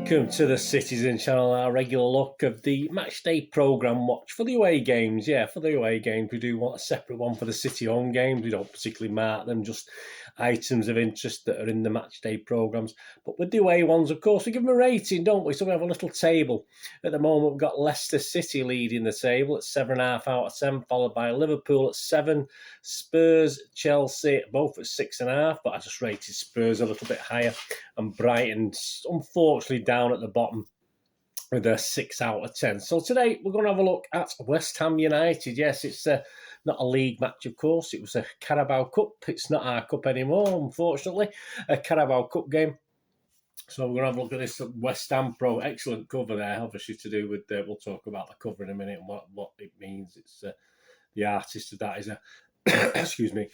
Welcome to the Citizen channel, our regular look of the matchday programme watch for the away games. Yeah, for the away games, we do want a separate one for the City home games. We don't particularly mark them, just items of interest that are in the matchday programmes. But with the away ones, of course, we give them a rating, don't we? So we have a little table. At the moment, we've got Leicester City leading the table at 7.5 out of 10, followed by Liverpool at 7, Spurs, Chelsea, both at 6.5, but I just rated Spurs a little bit higher, and Brighton, unfortunately, down at the bottom with a 6 out of 10. So today we're going to have a look at West Ham United. Yes, it's not a league match, of course. It was a Carabao Cup. It's not our cup anymore, unfortunately. A Carabao Cup game. So we're going to have a look at this West Ham Pro. Excellent cover there, obviously to do with, we'll talk about the cover in a minute and what it means. It's the artist of that is a, excuse me,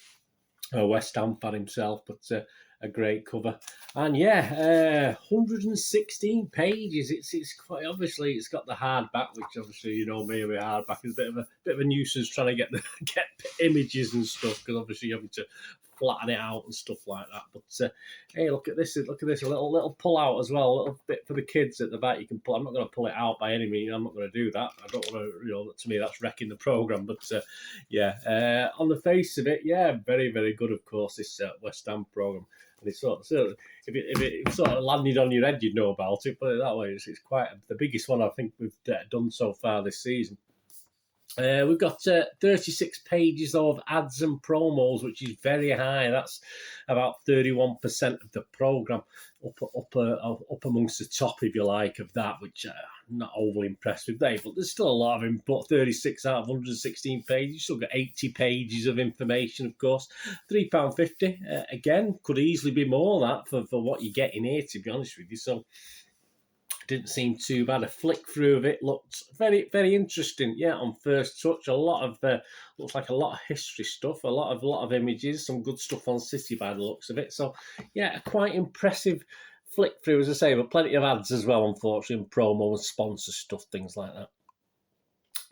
a West Ham fan himself, but a great cover. And yeah, 116 pages. It's quite obviously it's got the hardback, which obviously you know me with hardback is a bit of a nuisance trying to get images and stuff, because obviously you're having to flatten it out and stuff like that. But hey, look at this! Look at this! A little pull out as well. A little bit for the kids at the back. You can pull. I'm not going to pull it out by any means. I'm not going to do that. I don't want to. You know, to me that's wrecking the program. But yeah, on the face of it, yeah, very very good. Of course, this West Ham program. And it's sort of if it sort of landed on your head, you'd know about it. Put it that way. It's quite the biggest one I think we've done so far this season. We've got 36 pages of ads and promos, which is very high. That's about 31% of the programme, up amongst the top, if you like, of that, which I'm not overly impressed with there. But there's still a lot of input. 36 out of 116 pages. You've still got 80 pages of information, of course. £3.50. Again, could easily be more that for what you get in here, to be honest with you. So didn't seem too bad. A flick through of it looked very, very interesting. Yeah, on first touch, a lot of looks like a lot of history stuff, a lot of images, some good stuff on City by the looks of it. So yeah, a quite impressive flick through, as I say, but plenty of ads as well, unfortunately, and promo and sponsor stuff, things like that.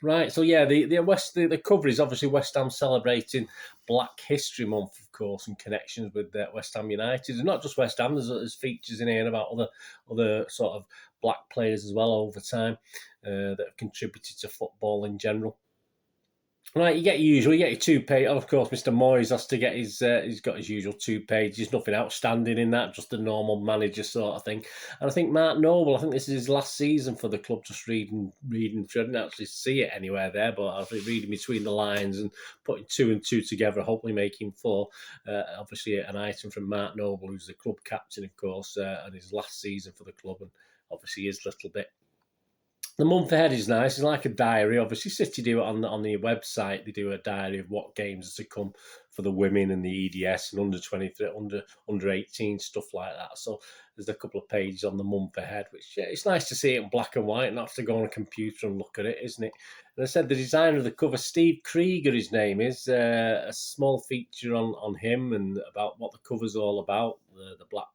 Right, so yeah, the cover is obviously West Ham celebrating Black History Month, of course, and connections with West Ham United, and not just West Ham. There's features in here about other sort of black players as well over time that have contributed to football in general. Right, you get your 2 page. Of course, Mr. Moyes has to get his. He's got his usual 2 pages. Nothing outstanding in that, just a normal manager sort of thing. And I think Mark Noble. I think this is his last season for the club. Just reading through. I didn't actually see it anywhere there, but I was reading between the lines and putting 2 and 2 together, hopefully making 4. Obviously, an item from Mark Noble, who's the club captain, of course, and his last season for the club, and obviously his little bit. The month ahead is nice. It's like a diary. Obviously, City do it on the website. They do a diary of what games are to come for the women and the EDS and under 23, under 18, stuff like that. So there's a couple of pages on the month ahead, which it's nice to see it in black and white and not have to go on a computer and look at it, isn't it? And I said the designer of the cover, Steve Krieger, his name is, a small feature on him and about what the cover's all about, the Black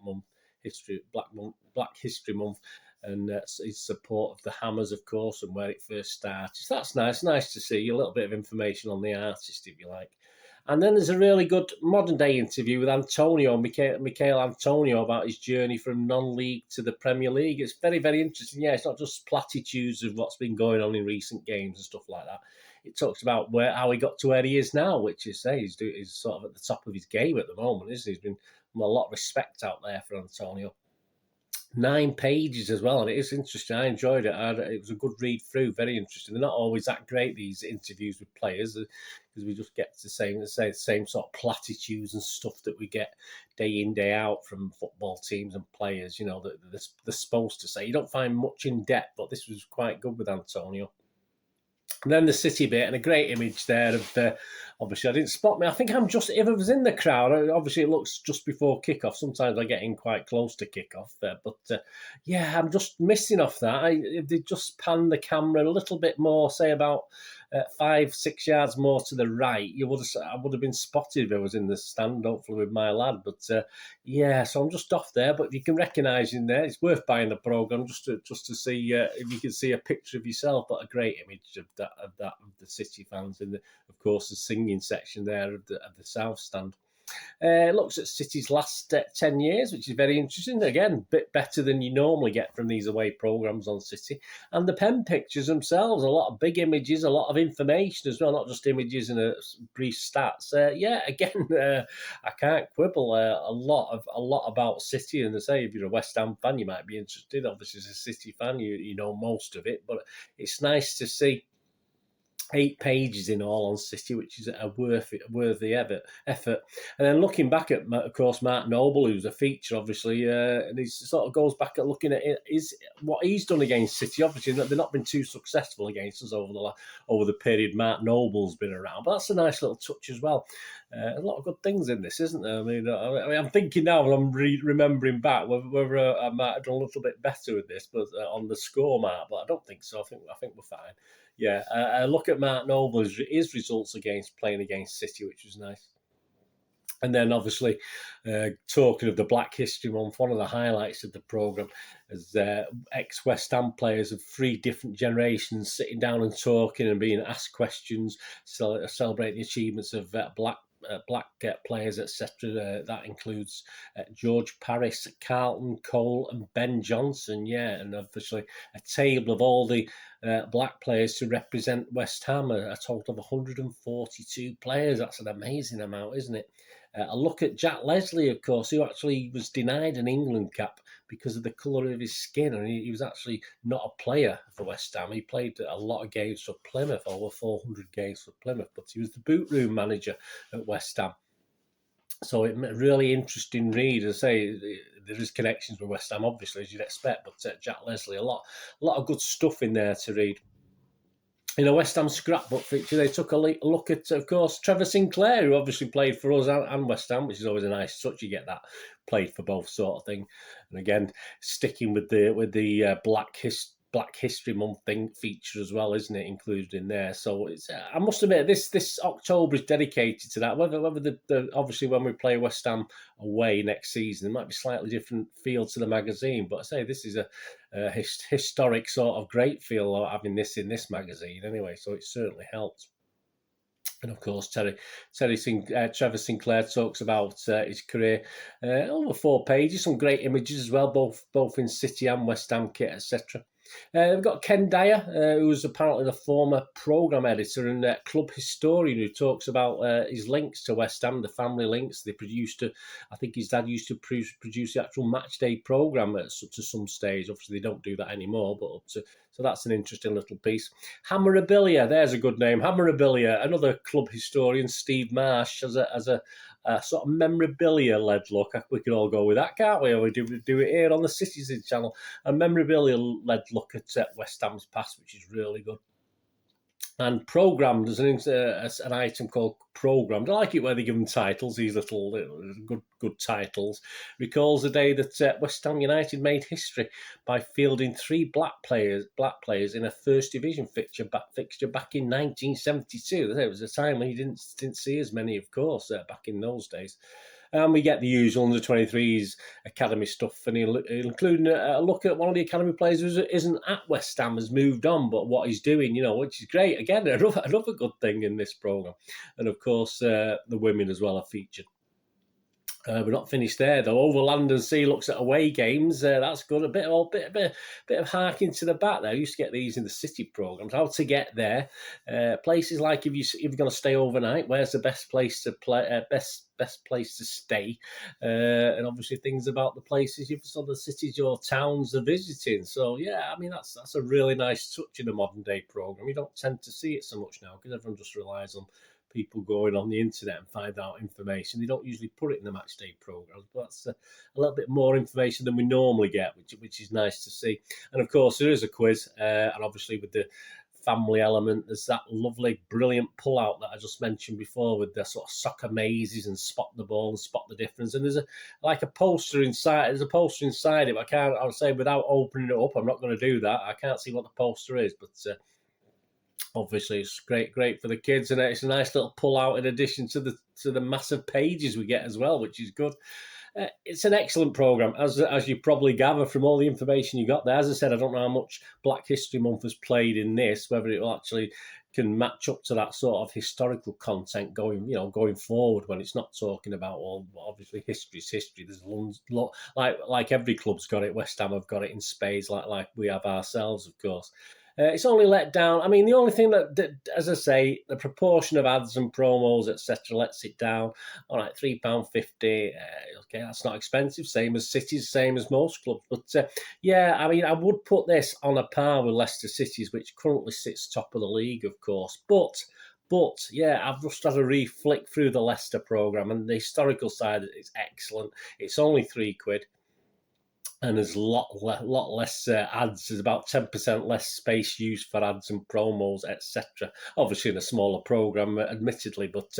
History Month. And his support of the Hammers, of course, and where it first started. So that's nice. Nice to see a little bit of information on the artist, if you like. And then there's a really good modern-day interview with Michael Antonio, about his journey from non-league to the Premier League. It's very, very interesting. Yeah, it's not just platitudes of what's been going on in recent games and stuff like that. It talks about how he got to where he is now, which is, he's sort of at the top of his game at the moment, isn't he? He's been a lot of respect out there for Antonio. 9 pages as well, and it is interesting. I enjoyed it. It was a good read through, very interesting. They're not always that great, these interviews with players, because we just get the same sort of platitudes and stuff that we get day in, day out from football teams and players, you know, that they're supposed to say. You don't find much in depth, but this was quite good with Antonio. And then the City bit, and a great image there of, obviously I didn't spot me. I think I'm just, if I was in the crowd, obviously it looks just before kickoff. Sometimes I get in quite close to kickoff, but yeah, I'm just missing off that. If they just pan the camera a little bit more, say about 5-6 yards more to the right, I would have been spotted if I was in the stand, hopefully with my lad. But yeah, so I'm just off there. But if you can recognise in there, it's worth buying the programme just to see if you can see a picture of yourself. But a great image of the City fans, and of course the singing section there of the South stand. It looks at City's last 10 years, which is very interesting. Again, a bit better than you normally get from these away programmes on City. And the pen pictures themselves, a lot of big images, a lot of information as well, not just images and brief stats. Yeah, again, I can't quibble. A lot about City, and I say, if you're a West Ham fan, you might be interested. Obviously, as a City fan, you know most of it, but it's nice to see 8 pages in all on City, which is a worthy effort. And then looking back at, of course, Mark Noble, who's a feature, obviously, and he sort of goes back at looking at what he's done against City. Obviously, they've not been too successful against us over the period Mark Noble's been around, but that's a nice little touch as well. A lot of good things in this, isn't there? I mean, I'm thinking now, I'm remembering back whether I might have done a little bit better with this, but on the score mark, but I don't think so. I think we're fine. Yeah, look at Mark Noble, his results playing against City, which was nice. And then, obviously, talking of the Black History Month, one of the highlights of the programme is ex-West Ham players of 3 different generations sitting down and talking and being asked questions, celebrating the achievements of black players, etc. That includes George Paris, Carlton, Cole and Ben Johnson. Yeah, and obviously a table of all the black players to represent West Ham, a total of 142 players. That's an amazing amount, isn't it? A look at Jack Leslie, of course, who actually was denied an England cap because of the colour of his skin, and he was actually not a player for West Ham. He played a lot of games for Plymouth, over 400 games for Plymouth, but he was the boot room manager at West Ham. So it really interesting read. As I say, there is connections with West Ham, obviously, as you'd expect, but Jack Leslie, a lot of good stuff in there to read. In a West Ham scrapbook feature, they took a look at, of course, Trevor Sinclair, who obviously played for us and West Ham, which is always a nice touch. You get that played for both sort of thing. And again, sticking with the Black History Month thing feature as well, isn't it, included in there? So it's I must admit, this October is dedicated to that. Whether the obviously when we play West Ham away next season, it might be slightly different feel to the magazine. But I say this is a historic sort of great feel having this in this magazine anyway. So it certainly helps. And of course, Trevor Sinclair talks about his career over 4 pages, some great images as well, both in City and West Ham kit, etc. We've got Ken Dyer, who's apparently the former programme editor and club historian, who talks about his links to West Ham, the family links. They I think his dad used to produce the actual match day programme to some stage. Obviously, they don't do that anymore, but so that's an interesting little piece. Hammerabilia, there's a good name. Hammerabilia, another club historian, Steve Marsh, as a sort of memorabilia-led look. We can all go with that, can't we? Or we do it here on the Citizen channel. A memorabilia-led look at West Ham's past, which is really good. And programmed, there's an item called programmed. I like it where they give them titles, these little good titles. Recalls the day that West Ham United made history by fielding 3 black players in a First Division fixture back in 1972. It was a time when you didn't see as many, of course, back in those days. And we get the usual under-23s academy stuff, and including a look at one of the academy players who isn't at West Ham, has moved on, but what he's doing, which is great. Again, another good thing in this programme. And of course, the women as well are featured. We're not finished there though. Over Land and Sea looks at away games. That's good. A bit of harking to the back there. I used to get these in the City programmes. How to get there? Places like if you're going to stay overnight, where's the best place to play? Best place to stay, and obviously things about the places the cities or towns are visiting. So yeah, I mean that's a really nice touch in a modern day programme. You don't tend to see it so much now because everyone just relies on people going on the internet and find out information. They don't usually put it in the match day programmes, but that's a little bit more information than we normally get, which is nice to see. And of course, there is a quiz, and obviously with the family element, there's that lovely, brilliant pull-out that I just mentioned before with the sort of soccer mazes and spot the ball and spot the difference. And there's a poster inside. There's a poster inside it. But I would say without opening it up, I'm not going to do that. I can't see what the poster is, but obviously it's great for the kids, and it's a nice little pull out in addition to the massive pages we get as well, which is good. It's an excellent programme, as you probably gather from all the information you got there. As I said, I don't know how much Black History Month has played in this, whether it will actually can match up to that sort of historical content going forward when it's not talking about, well, obviously history's history. There's like every club's got it. West Ham have got it in spades, like we have ourselves, of course. It's only let down. I mean, the only thing that, as I say, the proportion of ads and promos, etc., lets it down. All right, £3.50. Okay, that's not expensive. Same as City's, same as most clubs. But yeah, I mean, I would put this on a par with Leicester City's, which currently sits top of the league, of course. But yeah, I've just had a re-flick through the Leicester programme, and the historical side is excellent. It's only £3. And there's a lot less ads. There's about 10% less space used for ads and promos, etc. Obviously in a smaller programme, admittedly, but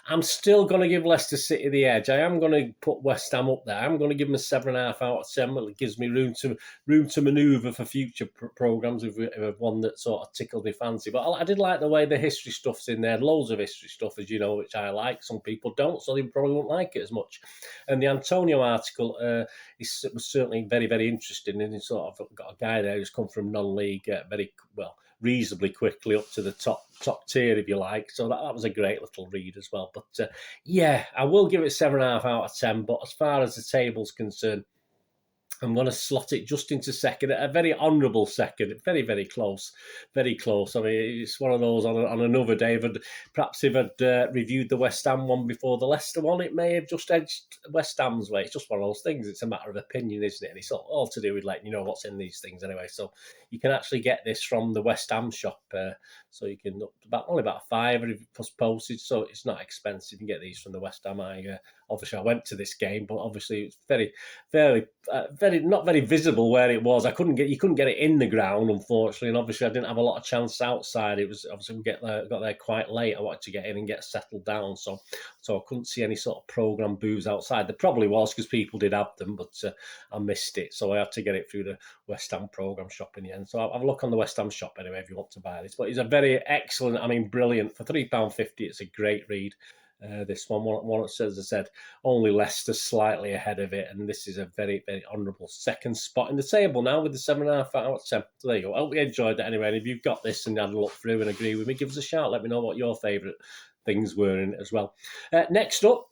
I'm still going to give Leicester City the edge. I am going to put West Ham up there. I'm going to give them a 7.5 out of 10. Well, it gives me room to manoeuvre for future programmes if one that sort of tickled me fancy. But I did like the way the history stuff's in there. Loads of history stuff, as you know, which I like. Some people don't, so they probably won't like it as much. And the Antonio article was certainly very, very interesting, and it's sort of got a guy there who's come from non-league very well, reasonably quickly up to the top tier, if you like. So that was a great little read as well. But yeah, I will give it 7.5 out of 10. But as far as the table's concerned, I'm going to slot it just into second, a very honourable second, very, very close, very close. I mean, it's one of those on another day. Perhaps if I'd reviewed the West Ham one before the Leicester one, it may have just edged West Ham's way. It's just one of those things. It's a matter of opinion, isn't it? And it's all to do with letting you know what's in these things anyway. So you can actually get this from the West Ham shop. So you can only about £5 plus postage. So it's not expensive. You can get these from the West Ham. Obviously, I went to this game, but obviously it's very, very, very not very visible where it was. You couldn't get it in the ground, unfortunately, and obviously I didn't have a lot of chance outside. It was obviously we got there quite late. I wanted to get in and get settled down, so I couldn't see any sort of programme booths outside. There probably was because people did have them, but I missed it, so I had to get it through the West Ham programme shop in the end. So I'll have a look on the West Ham shop anyway if you want to buy this. But it's a very excellent, I mean, brilliant for £3.50. It's a great read. This one as I said, only Leicester slightly ahead of it, and this is a very, very honourable second spot in the table now with the 7.5 out of 10. So there you go. I hope you enjoyed that anyway, and if you've got this and had a look through and agree with me, give us a shout. Let me know what your favourite things were in it as well. Next up,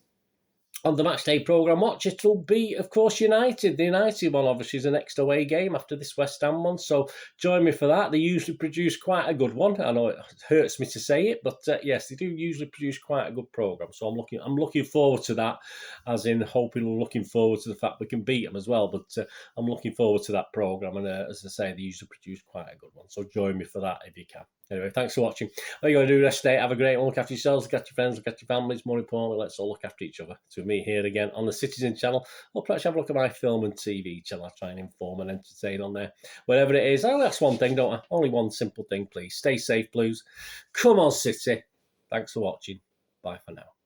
on the matchday programme watch, it'll be, of course, United. The United one, obviously, is the next away game after this West Ham one, so join me for that. They usually produce quite a good one. I know it hurts me to say it, but yes, they do usually produce quite a good programme, so I'm looking forward to that, as in looking forward to the fact we can beat them as well, but I'm looking forward to that programme, and as I say, they usually produce quite a good one, so join me for that if you can. Anyway, thanks for watching. What you're going to do the rest of the day, have a great one. Look after yourselves, look after your friends, look after your families. More importantly, let's all look after each other. To me here again on the Citizen channel, or perhaps have a look at my film and TV channel. I try and inform and entertain on there. Whatever it is, I only ask one thing, don't I? Only one simple thing, please. Stay safe, Blues. Come on, City. Thanks for watching. Bye for now.